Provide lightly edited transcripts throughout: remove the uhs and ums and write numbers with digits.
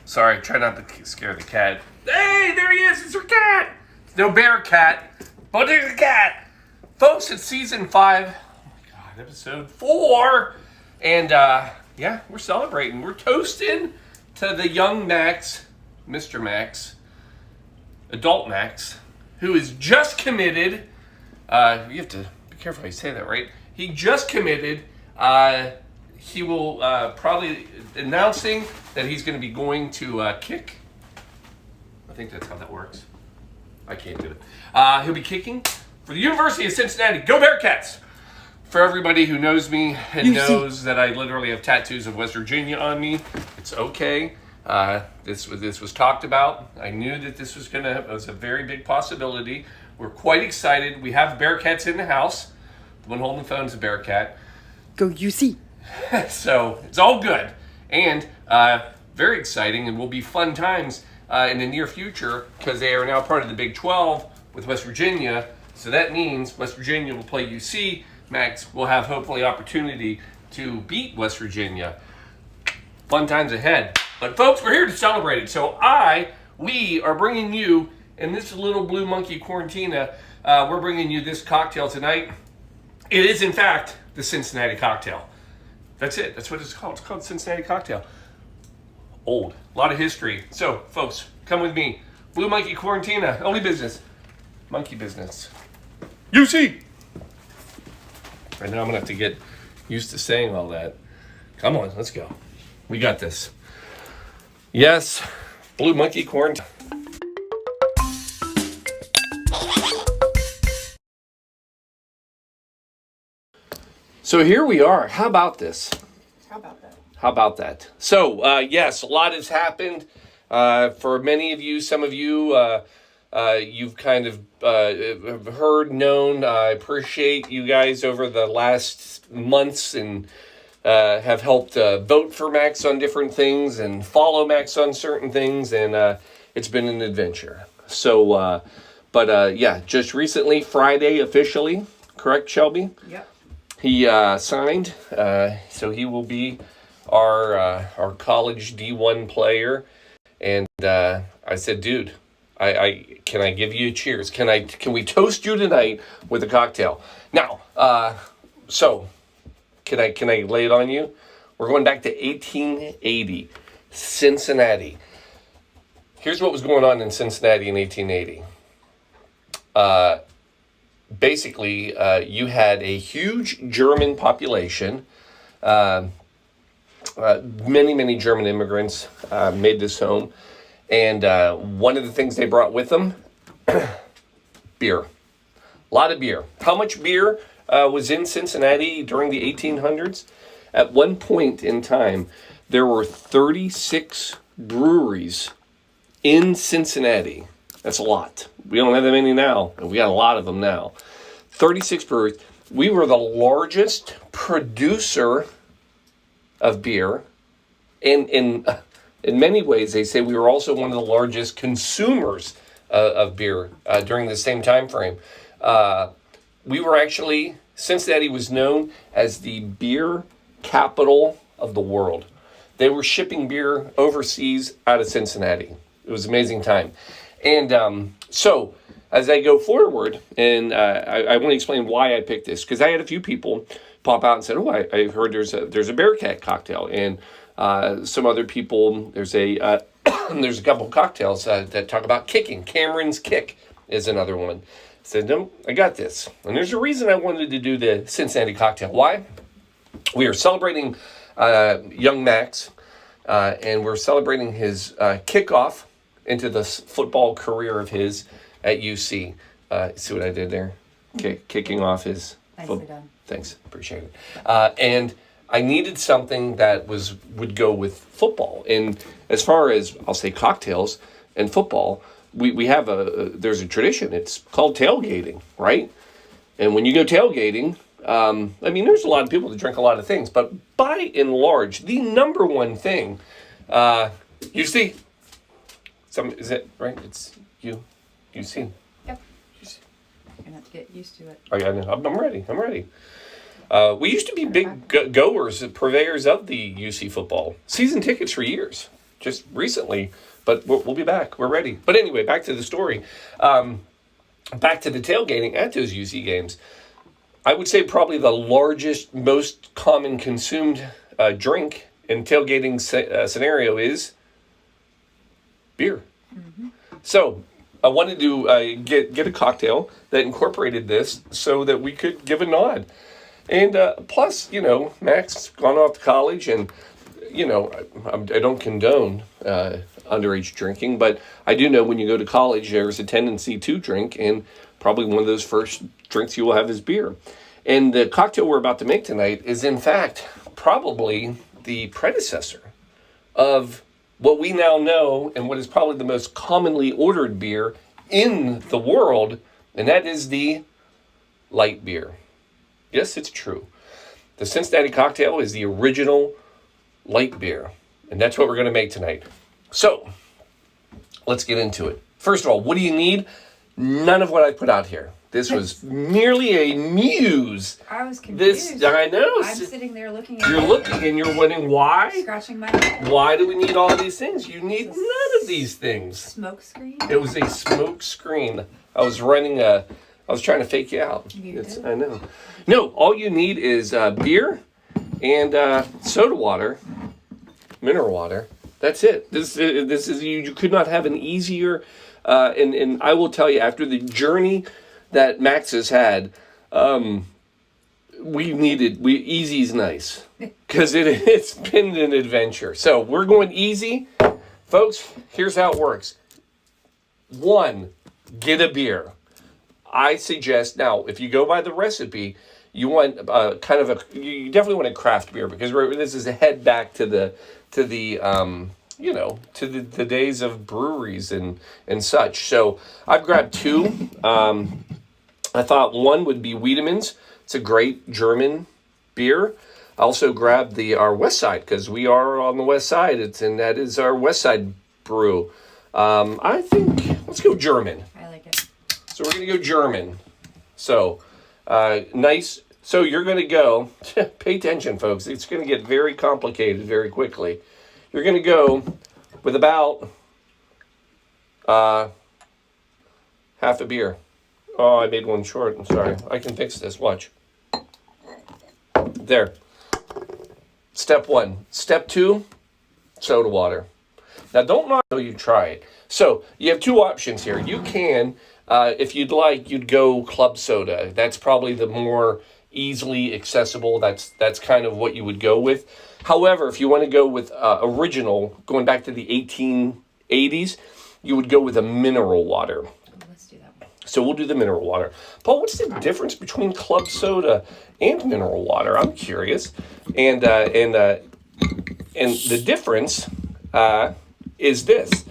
Sorry, try not to scare the cat. Hey, there he is. It's our cat. No bear cat, but there's a cat. Folks, it's season 5. Oh my God, episode 4. And yeah, we're celebrating. We're toasting to the young Max, Mr. Max, adult Max, who is just committed. You have to be careful how you say that, right? He just committed. He will probably announcing that he's going to be going to kick. I think that's how that works. I can't do it. He'll be kicking for the University of Cincinnati. Go Bearcats! For everybody who knows me and knows that I literally have tattoos of West Virginia on me, it's okay. This was talked about. I knew that this was a very big possibility. We're quite excited. We have Bearcats in the house. The one holding the phone is a Bearcat. Go UC. So it's all good and very exciting, and will be fun times in the near future because they are now part of the Big 12 with West Virginia. So that means West Virginia will play UC. Max will have hopefully opportunity to beat West Virginia. Fun times ahead. But folks, we're here to celebrate it. So we are bringing you in this little blue monkey quarantina. We're bringing you this cocktail tonight. It is in fact the Cincinnati cocktail. That's it. That's what it's called. It's called Cincinnati cocktail. Old. A lot of history. So, folks, come with me. Blue Monkey Quarantina. Only business. Monkey business. UC! I know I'm going to have to get used to saying all that. Come on, let's go. We got this. Yes, Blue Monkey Quarantina. So here we are. How about this? How about that? So, yes, a lot has happened. For many of you, some of you, you've kind of heard, known. I appreciate you guys over the last months and have helped vote for Max on different things and follow Max on certain things. And it's been an adventure. So, yeah, just recently, Friday officially, correct, Shelby? Yep. He signed, so he will be our college D1 player. And I said, dude, can I give you a cheers? Can we toast you tonight with a cocktail? Now, so can I lay it on you? We're going back to 1880, Cincinnati. Here's what was going on in Cincinnati in 1880. Basically, you had a huge German population. Many German immigrants made this home. And one of the things they brought with them, beer. A lot of beer. How much beer was in Cincinnati during the 1800s? At one point in time, there were 36 breweries in Cincinnati. That's a lot. We don't have that many now, and we got a lot of them now. 36 breweries. We were the largest producer of beer. And in many ways, they say we were also one of the largest consumers of beer during the same time frame. We were actually, Cincinnati was known as the beer capital of the world. They were shipping beer overseas out of Cincinnati. It was an amazing time. And so, as I go forward, and I want to explain why I picked this, because I had a few people pop out and said, "Oh, I heard there's a Bearcat cocktail," and some other people, there's a couple cocktails that talk about kicking. Cameron's Kick is another one. I said, "No, I got this," and there's a reason I wanted to do the Cincinnati cocktail. Why? We are celebrating young Max, and we're celebrating his kickoff into the football career of his at UC. See what I did there? Kicking off his... Nicely done. Thanks, appreciate it. And I needed something that would go with football. And as far as, I'll say, cocktails and football, we have there's a tradition. It's called tailgating, right? And when you go tailgating, I mean, there's a lot of people that drink a lot of things, but by and large, the number one thing, you see... is it right? It's you see. Yep. You're gonna have to get used to it. Oh yeah, I'm ready. We used to be big goers, purveyors of the UC football. Season tickets for years. just recently, but we'll be back. We're ready. But anyway, back to the story. Back to the tailgating at those UC games. I would say probably the largest, most common consumed drink in tailgating scenario is beer. Mm-hmm. So I wanted to get a cocktail that incorporated this so that we could give a nod. And plus, Mac's gone off to college, and I don't condone underage drinking, but I do know when you go to college, there's a tendency to drink, and probably one of those first drinks you will have is beer. And the cocktail we're about to make tonight is, in fact, probably the predecessor of what we now know and what is probably the most commonly ordered beer in the world, and that is the light beer. Yes, it's true. The Cincinnati cocktail is the original light beer, and that's what we're going to make tonight. So, let's get into it. First of all, what do you need? None of what I put out here. This was merely a muse. I was confused. I know. I'm sitting there looking at You're looking and you're wondering why? Scratching my head. Why do we need all of these things? You need none of these things. Smoke screen? It was a smoke screen. I was trying to fake you out. You did? I know. No, all you need is beer and soda water, mineral water. That's it. This is you could not have an easier. And I will tell you, after the journey that Max has had, easy's nice, because it's been an adventure. So we're going easy, folks. Here's how it works. 1, get a beer. I suggest now, if you go by the recipe, you want you definitely want a craft beer, because this is a head back to the days of breweries and such. So I've grabbed 2. I thought 1 would be Wiedemann's. It's a great German beer. I also grabbed our West Side, because we are on the West Side. And that is our West Side brew. I think let's go German. I like it. So we're going to go German. So nice. So you're going to go, pay attention, folks. It's going to get very complicated very quickly. You're going to go with about half a beer. Oh, I made one short. I'm sorry. I can fix this. Watch. There. Step 1. Step 2, soda water. Now, don't knock until you try it. So you have 2 options here. You can, if you'd like, you'd go club soda. That's probably the more easily accessible. That's kind of what you would go with. However, if you want to go with original, going back to the 1880s, you would go with a mineral water. Let's do that one. So we'll do the mineral water. Paul, what's the difference between club soda and mineral water? I'm curious. And the difference is this.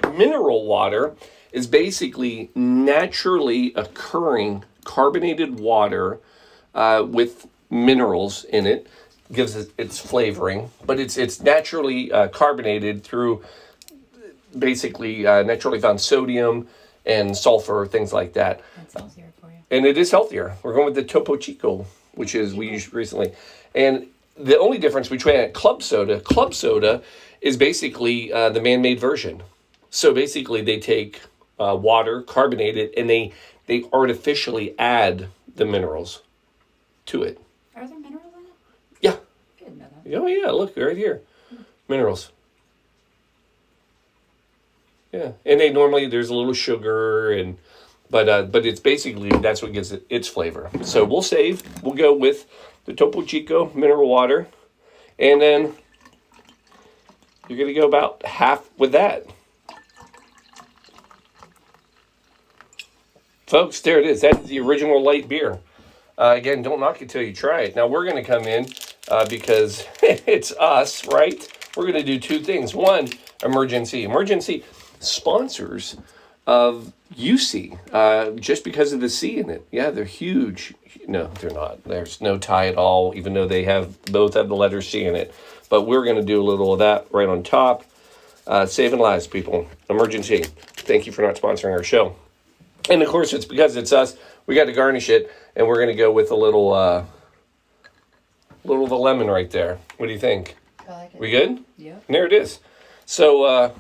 Mineral water is basically naturally occurring carbonated water with minerals in it. Gives it its flavoring, but it's naturally carbonated through basically naturally found sodium and sulfur, things like that. That's healthier for you. And it is healthier. We're going with the Topo Chico, which is we used recently. And the only difference between club soda is basically the man-made version. So basically they take water, carbonate it, and they artificially add the minerals to it. Are there minerals in it? Yeah. I didn't know that. Oh yeah, look right here. Minerals. Yeah. And there's a little sugar but it's basically that's what gives it its flavor. So we'll go with the Topo Chico mineral water, and then you're gonna go about half with that. Folks, there it is. That is the original light beer. Again, don't knock it till you try it. Now, we're going to come in because it's us, right? We're going to do 2 things. 1, emergency. Emergency sponsors of UC just because of the C in it. Yeah, they're huge. No, they're not. There's no tie at all, even though both have the letter C in it. But we're going to do a little of that right on top. Saving lives, people. Emergency. Thank you for not sponsoring our show. And of course, it's because it's us. We got to garnish it, and we're going to go with a little of the lemon right there. What do you think? I like like it. We good? Yep. And there it is. So,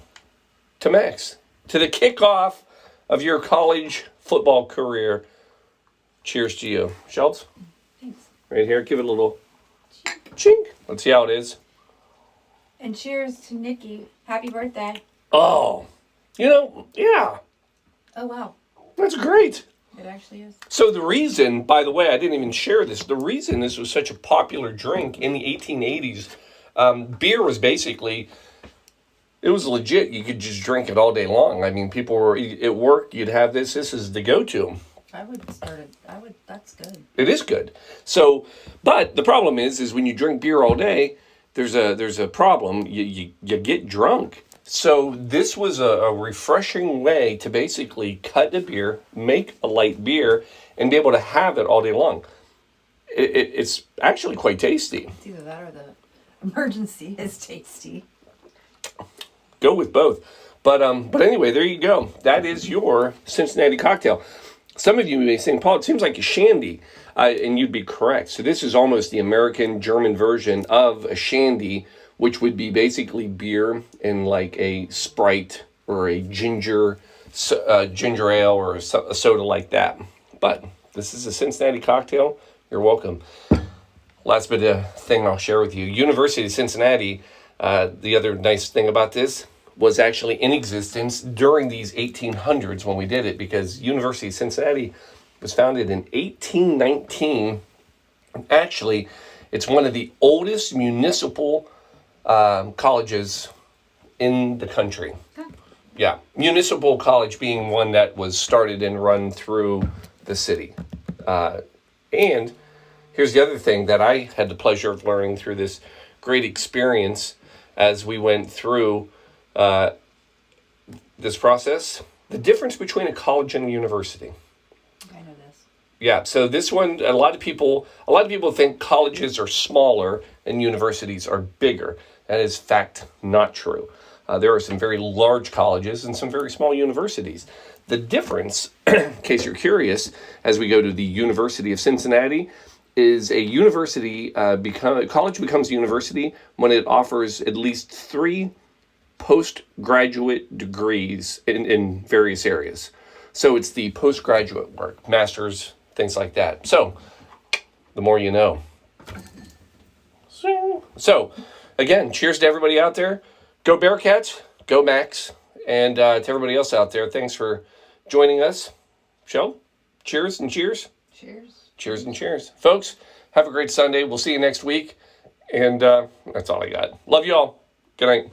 to Max, to the kickoff of your college football career, cheers to you. Schultz, Thanks. right here, give it a little chink. Let's see how it is. And cheers to Nikki. Happy birthday. Oh, yeah, Oh, wow. that's great. It actually is. So the reason, by the way, I didn't even share this, the reason this was such a popular drink in the 1880s, beer was basically, it was legit. You could just drink it all day long. I mean, people were, at work, you'd have this. This is the go-to. That's good. It is good. So, but the problem is when you drink beer all day, there's a problem. You get drunk. So this was a refreshing way to basically cut a beer, make a light beer, and be able to have it all day long. It's actually quite tasty. It's either that or the emergency is tasty. Go with both. But anyway, there you go. That is your Cincinnati cocktail. Some of you may say, Paul, it seems like a shandy. And you'd be correct. So this is almost the American-German version of a shandy, which would be basically beer in like a Sprite or a ginger ale or a soda like that. But this is a Cincinnati cocktail. You're welcome. Last bit of thing I'll share with you. University of Cincinnati, the other nice thing about this was actually in existence during these 1800s when we did it, because University of Cincinnati was founded in 1819. Actually, it's one of the oldest municipal colleges in the country. Huh. Yeah, municipal college being one that was started and run through the city. And here's the other thing that I had the pleasure of learning through this great experience as we went through this process: the difference between a college and a university. I know this. Yeah, so this one, a lot of people think colleges are smaller and universities are bigger. That is, fact, not true. There are some very large colleges and some very small universities. The difference, in case you're curious, as we go to the University of Cincinnati, is a college becomes a university when it offers at least 3 postgraduate degrees in various areas. So it's the postgraduate work, masters, things like that. So the more you know. So again, cheers to everybody out there. Go Bearcats, go Max, and to everybody else out there, thanks for joining us. Shell, cheers and cheers. Cheers. Cheers and cheers. Folks, have a great Sunday. We'll see you next week. And that's all I got. Love you all. Good night.